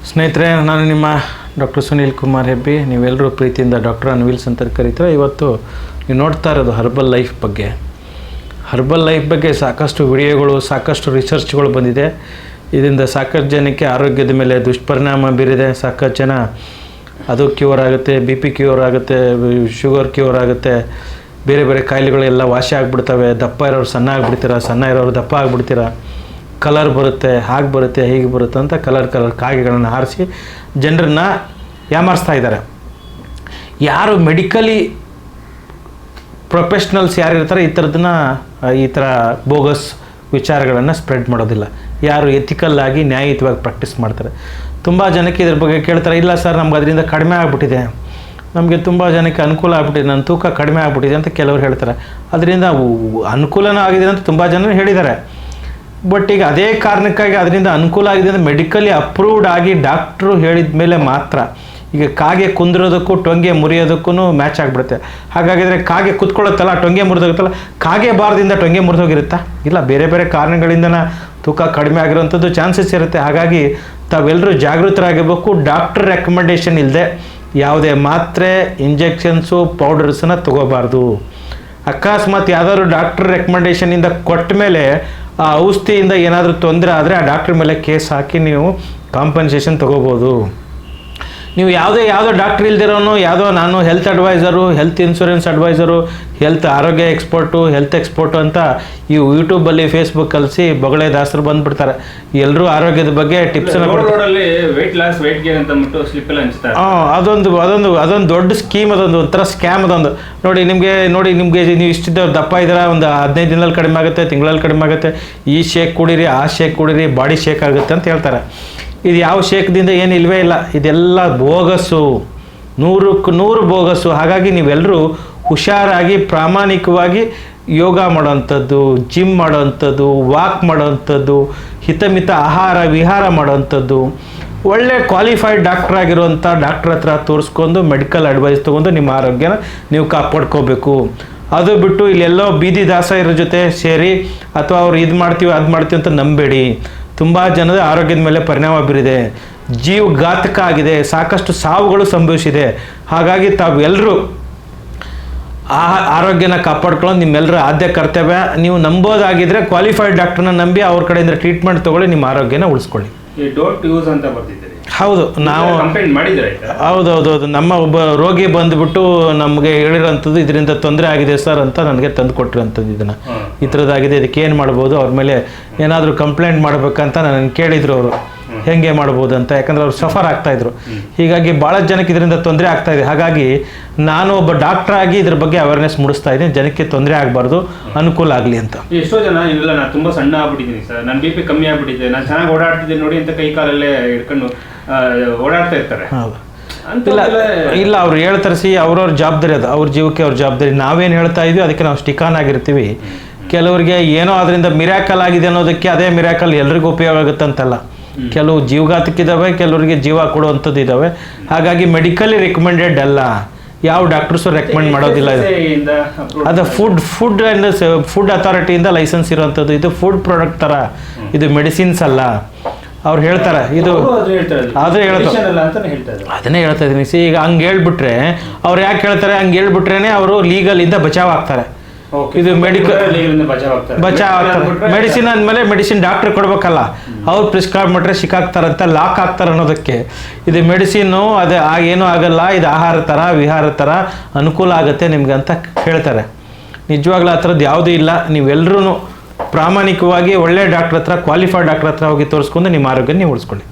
ಸ್ನೇಹಿತರೆ, ನಾನು ನಿಮ್ಮ ಡಾಕ್ಟರ್ ಸುನೀಲ್ ಕುಮಾರ್ ಹೆಬ್ಬಿ. ನೀವೆಲ್ಲರೂ ಪ್ರೀತಿಯಿಂದ ಡಾಕ್ಟರ್ ಅನ್ವಿಲ್ಸ್ ಅಂತ ಕರೀತಾರೆ. ಇವತ್ತು ನೀವು ನೋಡ್ತಾ ಇರೋದು ಹರ್ಬಲ್ ಲೈಫ್ ಬಗ್ಗೆ. ಹರ್ಬಲ್ ಲೈಫ್ ಬಗ್ಗೆ ಸಾಕಷ್ಟು ವಿಡಿಯೋಗಳು, ಸಾಕಷ್ಟು ರಿಸರ್ಚ್ಗಳು ಬಂದಿದೆ. ಇದರಿಂದ ಸಾಕಷ್ಟು ಜನಕ್ಕೆ ಆರೋಗ್ಯದ ಮೇಲೆ ದುಷ್ಪರಿಣಾಮ ಬೀರಿದೆ. ಸಾಕಷ್ಟು ಜನ ಅದು ಕ್ಯೂರ್ ಆಗುತ್ತೆ, ಬಿ ಪಿ ಕ್ಯೂರ್ ಆಗುತ್ತೆ, ಶುಗರ್ ಕ್ಯೂರ್ ಆಗುತ್ತೆ, ಬೇರೆ ಬೇರೆ ಕಾಯಿಲೆಗಳೆಲ್ಲ ವಾಸಿ ಆಗಿಬಿಡ್ತವೆ. ದಪ್ಪ ಇರೋರು ಸಣ್ಣ ಆಗಿಬಿಡ್ತೀರ, ಸಣ್ಣ ಇರೋರು ದಪ್ಪ ಆಗಿಬಿಡ್ತೀರ, ಕಲರ್ ಬರುತ್ತೆ, ಹಾಗೆ ಬರುತ್ತೆ, ಹೀಗೆ ಬರುತ್ತೆ ಅಂತ ಕಲರ್ ಕಾಗೆಗಳನ್ನು ಹಾರಿಸಿ ಜನರನ್ನು ಯಾಮಾರಿಸ್ತಾ ಇದ್ದಾರೆ. ಯಾರು ಮೆಡಿಕಲಿ ಪ್ರೊಫೆಷ್ನಲ್ಸ್ ಯಾರು ಇರ್ತಾರೆ ಈ ಥರ ಬೋಗಸ್ ವಿಚಾರಗಳನ್ನು ಸ್ಪ್ರೆಡ್ ಮಾಡೋದಿಲ್ಲ. ಯಾರು ಎಥಿಕಲ್ ಆಗಿ ನ್ಯಾಯಯುತವಾಗಿ ಪ್ರಾಕ್ಟೀಸ್ ಮಾಡ್ತಾರೆ. ತುಂಬ ಜನಕ್ಕೆ ಇದ್ರ ಬಗ್ಗೆ ಕೇಳ್ತಾರೆ, ಇಲ್ಲ ಸರ್ ನಮ್ಗೆ ಅದರಿಂದ ಕಡಿಮೆ ಆಗಿಬಿಟ್ಟಿದೆ, ನಮಗೆ ತುಂಬ ಜನಕ್ಕೆ ಅನುಕೂಲ ಆಗ್ಬಿಟ್ಟಿದೆ, ನನ್ನ ತೂಕ ಕಡಿಮೆ ಆಗ್ಬಿಟ್ಟಿದೆ ಅಂತ ಕೆಲವರು ಹೇಳ್ತಾರೆ. ಅದರಿಂದ ಅನುಕೂಲನೂ ಆಗಿದೆ ಅಂತ ತುಂಬ ಜನ ಹೇಳಿದ್ದಾರೆ. ಬಟ್ ಈಗ ಅದೇ ಕಾರಣಕ್ಕಾಗಿ ಅದರಿಂದ ಅನುಕೂಲ ಆಗಿದೆ ಅಂತ ಮೆಡಿಕಲಿ ಅಪ್ರೂವ್ಡ್ ಆಗಿ ಡಾಕ್ಟ್ರು ಹೇಳಿದ ಮೇಲೆ ಮಾತ್ರ. ಈಗ ಕಾಗೆ ಕುಂದಿರೋದಕ್ಕೂ ಟೊಂಗೆ ಮುರಿಯೋದಕ್ಕೂ ಮ್ಯಾಚ್ ಆಗಿಬಿಡುತ್ತೆ. ಹಾಗಾಗಿದ್ರೆ ಕಾಗೆ ಕುತ್ಕೊಳ್ಳುತ್ತಲ್ಲ, ಟೊಂಗೆ ಮುರಿದೋಗುತ್ತಲ್ಲ, ಕಾಗೆ ಬಾರದಿಂದ ಟೊಂಗೆ ಮುರಿದೋಗಿರುತ್ತಾ? ಇಲ್ಲ, ಬೇರೆ ಬೇರೆ ಕಾರಣಗಳಿಂದ ತೂಕ ಕಡಿಮೆ ಆಗಿರೋವಂಥದ್ದು ಚಾನ್ಸಸ್ ಇರುತ್ತೆ. ಹಾಗಾಗಿ ತಾವೆಲ್ಲರೂ ಜಾಗೃತರಾಗಿರಬೇಕು. ಡಾಕ್ಟ್ರ್ ರೆಕಮೆಂಡೇಷನ್ ಇಲ್ಲದೆ ಯಾವುದೇ ಮಾತ್ರೆ, ಇಂಜೆಕ್ಷನ್ಸು, ಪೌಡರ್ಸನ್ನು ತಗೋಬಾರ್ದು. ಅಕಸ್ಮಾತ್ ಯಾವುದಾದ್ರು ಡಾಕ್ಟ್ರ್ ರೆಕಮೆಂಡೇಷನಿಂದ ಕೊಟ್ಟ ಮೇಲೆ ಆ ಔಷಧಿಯಿಂದ ಏನಾದರೂ ತೊಂದರೆ ಆದರೆ ಆ ಡಾಕ್ಟ್ರ್ ಮೇಲೆ ಕೇಸ್ ಹಾಕಿ ನೀವು ಕಾಂಪನ್ಸೇಷನ್ ತೊಗೋಬೋದು. ನೀವು ಯಾವುದೋ ಡಾಕ್ಟ್ರ್ ಇಲ್ದಿರೋನು ಯಾವುದೋ ನಾನು health adviser, health insurance adviser, health ಆರೋಗ್ಯ ಎಕ್ಸ್ಪರ್ಟು, ಹೆಲ್ತ್ ಎಕ್ಸ್ಪರ್ಟು ಅಂತ ಇವು ಯೂಟ್ಯೂಬಲ್ಲಿ ಫೇಸ್ಬುಕ್ ಕಲಿಸಿ ಬೊಗಳೆ ದಾಸರು ಬಂದುಬಿಡ್ತಾರೆ. ಎಲ್ಲರೂ ಆರೋಗ್ಯದ ಬಗ್ಗೆ ಟಿಪ್ಸನ್ನು ಕೊಡ್ತಾರೆ. ಅದೊಂದು ದೊಡ್ಡ ಸ್ಕೀಮ್, ಒಂಥರ ಸ್ಕ್ಯಾಮ್. ನೋಡಿ ನಿಮಗೆ ನೀವು ಇಷ್ಟಿದ್ದವ್ರು ದಪ್ಪ ಇದ್ದೀರಾ, ಒಂದು 15 ದಿನದಲ್ಲಿ ಕಡಿಮೆ ಆಗುತ್ತೆ, ತಿಂಗಳಲ್ಲಿ ಕಡಿಮೆ ಆಗುತ್ತೆ, ಈ ಶೇಕ್ ಕುಡೀರಿ, ಆ ಶೇಕ್ ಕುಡೀರಿ, ಬಾಡಿ ಶೇಕ್ ಆಗುತ್ತೆ ಅಂತ ಹೇಳ್ತಾರೆ. ಇದು ಯಾವ ಶೇಕ್ದಿಂದ ಏನು ಇಲ್ಲವೇ ಇಲ್ಲ. ಇದೆಲ್ಲ ಬೋಗಸ್ಸು, 100ಕ್ಕೆ 100 ಬೋಗಸ್ಸು. ಹಾಗಾಗಿ ನೀವೆಲ್ಲರೂ ಹುಷಾರಾಗಿ ಪ್ರಾಮಾಣಿಕವಾಗಿ ಯೋಗ ಮಾಡೋವಂಥದ್ದು, ಜಿಮ್ ಮಾಡೋವಂಥದ್ದು, ವಾಕ್ ಮಾಡೋವಂಥದ್ದು, ಹಿತಮಿತ ಆಹಾರ ವಿಹಾರ ಮಾಡೋವಂಥದ್ದು, ಒಳ್ಳೆ ಕ್ವಾಲಿಫೈಡ್ ಡಾಕ್ಟರ್ ಆಗಿರುವಂಥ ಡಾಕ್ಟ್ರ್ ಹತ್ರ ತೋರಿಸ್ಕೊಂಡು ಮೆಡಿಕಲ್ ಅಡ್ವೈಸ್ ತೊಗೊಂಡು ನಿಮ್ಮ ಆರೋಗ್ಯನ ನೀವು ಕಾಪಾಡ್ಕೋಬೇಕು. ಅದು ಬಿಟ್ಟು ಇಲ್ಲೆಲ್ಲೋ ಬೀದಿ ದಾಸರ ಜೊತೆ ಸೇರಿ ಅಥವಾ ಅವ್ರು ಇದು ಮಾಡ್ತೀವಿ ಅದು ಮಾಡ್ತೀವಿ ಅಂತ ನಂಬೇಡಿ. ತುಂಬ ಜನದ ಆರೋಗ್ಯದ ಮೇಲೆ ಪರಿಣಾಮ ಬೀರಿದೆ, ಜೀವಘಾತಕ ಆಗಿದೆ, ಸಾಕಷ್ಟು ಸಾವುಗಳು ಸಂಭವಿಸಿದೆ. ಹಾಗಾಗಿ ತಾವೆಲ್ಲರೂ ಆರೋಗ್ಯನ ಕಾಪಾಡ್ಕೊಳ್ಳೋದು ನಿಮ್ಮೆಲ್ಲರ ಆದ್ಯ ಕರ್ತವ್ಯ. ನೀವು ನಂಬೋದಾಗಿದ್ದರೆ ಕ್ವಾಲಿಫೈಡ್ ಡಾಕ್ಟ್ರನ್ನ ನಂಬಿ ಅವ್ರ ಕಡೆಯಿಂದ ಟ್ರೀಟ್ಮೆಂಟ್ ತೊಗೊಳ್ಳಿ, ನಿಮ್ಮ ಆರೋಗ್ಯನ ಉಳಿಸ್ಕೊಳ್ಳಿ. ಹೌದು, ನಾವು ಹೌದೌದು, ನಮ್ಮ ಒಬ್ಬ ರೋಗಿ ಬಂದುಬಿಟ್ಟು ನಮಗೆ ಹೇಳಿರೋಂಥದ್ದು ಇದರಿಂದ ತೊಂದರೆ ಆಗಿದೆ ಸರ್ ಅಂತ ನನಗೆ ತಂದು ಕೊಟ್ಟಿರೋಂಥದ್ದು. ಇದನ್ನು ಈ ಥರದ್ದಾಗಿದೆ, ಇದಕ್ಕೆ ಏನು ಮಾಡ್ಬೋದು, ಅವ್ರ ಮೇಲೆ ಏನಾದರೂ ಕಂಪ್ಲೇಂಟ್ ಮಾಡಬೇಕಂತ ನನಗೆ ಕೇಳಿದರು ಅವರು, ಹೆಂಗೆ ಮಾಡ್ಬೋದು ಅಂತ. ಯಾಕಂದರೆ ಅವ್ರು ಸಫರ್ ಆಗ್ತಾಯಿದ್ರು. ಹೀಗಾಗಿ ಭಾಳ ಜನಕ್ಕೆ ಇದರಿಂದ ತೊಂದರೆ ಆಗ್ತಾಯಿದೆ. ಹಾಗಾಗಿ ನಾನು ಒಬ್ಬ ಡಾಕ್ಟರ್ ಆಗಿ ಇದ್ರ ಬಗ್ಗೆ ಅವೇರ್ನೆಸ್ ಮೂಡಿಸ್ತಾ ಇದ್ದೀನಿ, ಜನಕ್ಕೆ ತೊಂದರೆ ಆಗಬಾರ್ದು, ಅನುಕೂಲ ಆಗಲಿ ಅಂತ. ಎಷ್ಟೋ ಜನ ಇಲ್ಲ, ನಾನು ತುಂಬ ಸಣ್ಣ ಆಗ್ಬಿಟ್ಟಿದ್ದೀನಿ ಸರ್, ನನ್ನ ಬಿ ಪಿ ಕಮ್ಮಿ ಆಗ್ಬಿಟ್ಟಿದೆ, ನಾನು ಚೆನ್ನಾಗಿ ಓಡಾಡ್ತಿದ್ದೀನಿ ನೋಡಿ ಅಂತ ಕೈ ಕಾಲಲ್ಲೇ ಹಿಡ್ಕೊಂಡು ಓಡಾಡ್ತಾ ಇರ್ತಾರೆ. ಇಲ್ಲ ಅವ್ರು ಹೇಳ್ತಾರೆ, ಅವ್ರವ್ರ ಜವಾಬ್ದಾರಿ, ಅದು ಅವ್ರ ಜೀವಕ್ಕೆ ಅವ್ರ ಜವಾಬ್ದಾರಿ. ನಾವೇನು ಹೇಳ್ತಾ ಇದೀವಿ ಅದಕ್ಕೆ ನಾವು ಸ್ಟಿಕಾನ್ ಆಗಿರ್ತೀವಿ. ಕೆಲವರಿಗೆ ಏನೋ ಅದರಿಂದ ಮಿರಾಕಲ್ ಆಗಿದೆ ಅನ್ನೋದಕ್ಕೆ ಅದೇ ಮಿರಾಕಲ್ ಎಲ್ರಿಗೂ ಉಪಯೋಗ ಆಗುತ್ತಂತಲ್ಲ. ಕೆಲವು ಜೀವಘಾತಕ್ಕಿದ್ದಾವೆ, ಕೆಲವರಿಗೆ ಜೀವ ಕೊಡುವಂಥದ್ದು ಇದ್ದಾವೆ. ಹಾಗಾಗಿ ಮೆಡಿಕಲಿ ರೆಕಮೆಂಡೆಡ್ ಅಲ್ಲ, ಯಾವ ಡಾಕ್ಟರ್ಸು ರೆಕಮೆಂಡ್ ಮಾಡೋದಿಲ್ಲ. ಅದು ಫುಡ್ ಅಥಾರಿಟಿಯಿಂದ ಲೈಸೆನ್ಸ್ ಇರುವಂಥದ್ದು. ಇದು ಫುಡ್ ಪ್ರಾಡಕ್ಟ್ ಥರ, ಇದು ಮೆಡಿಸಿನ್ಸ್ ಅಲ್ಲ. ಅವ್ರು ಹೇಳ್ತಾರೆ, ಇದು ಆದರೆ ಅದನ್ನೇ ಹೇಳ್ತಾ ಇದ್ದೀನಿ. ಈಗ ಹಂಗೆ ಹೇಳ್ಬಿಟ್ರೆ ಅವ್ರು ಯಾಕೆ ಹೇಳ್ತಾರೆ, ಹಂಗೆ ಹೇಳ್ಬಿಟ್ರೇನೆ ಅವರು ಲೀಗಲಿಂದ ಬಚಾವ್ ಆಗ್ತಾರೆ. ಇದು ಮೆಡಿಕಲ್ ಬಚಾವ್ ಆಗ್ತಾರೆ. ಮೆಡಿಸಿನ್ ಅಂದಮೇಲೆ ಮೆಡಿಸಿನ್ ಡಾಕ್ಟ್ರ್ ಕೊಡ್ಬೇಕಲ್ಲ, ಅವ್ರು ಪ್ರಿಸ್ಕ್ರೈಬ್ ಮಾಡ್ರೆ ಸಿಕ್ಕಾಗ್ತಾರಂತ ಲಾಕ್ ಆಗ್ತಾರೆ ಅನ್ನೋದಕ್ಕೆ. ಇದು ಮೆಡಿಸಿನ್ನು ಅದೇ ಏನೂ ಆಗಲ್ಲ, ಇದು ಆಹಾರ ಥರ ವಿಹಾರ ಥರ ಅನುಕೂಲ ಆಗುತ್ತೆ ನಿಮ್ಗೆ ಅಂತ ಹೇಳ್ತಾರೆ. ನಿಜವಾಗ್ಲೂ ಆ ಥರದ್ದು ಯಾವುದೂ ಇಲ್ಲ. ನೀವೆಲ್ಲರೂ ಪ್ರಾಮಾಣಿಕವಾಗಿ ಒಳ್ಳೆ ಡಾಕ್ಟ್ರ್ ಹತ್ರ, ಕ್ವಾಲಿಫೈಡ್ ಡಾಕ್ಟ್ರ್ ಹತ್ರ ಹೋಗಿ ತೋರಿಸ್ಕೊಂಡು ನಿಮ್ಮ ಆರೋಗ್ಯ ನೀವು ಉಳಿಸ್ಕೊಳ್ಳಿ.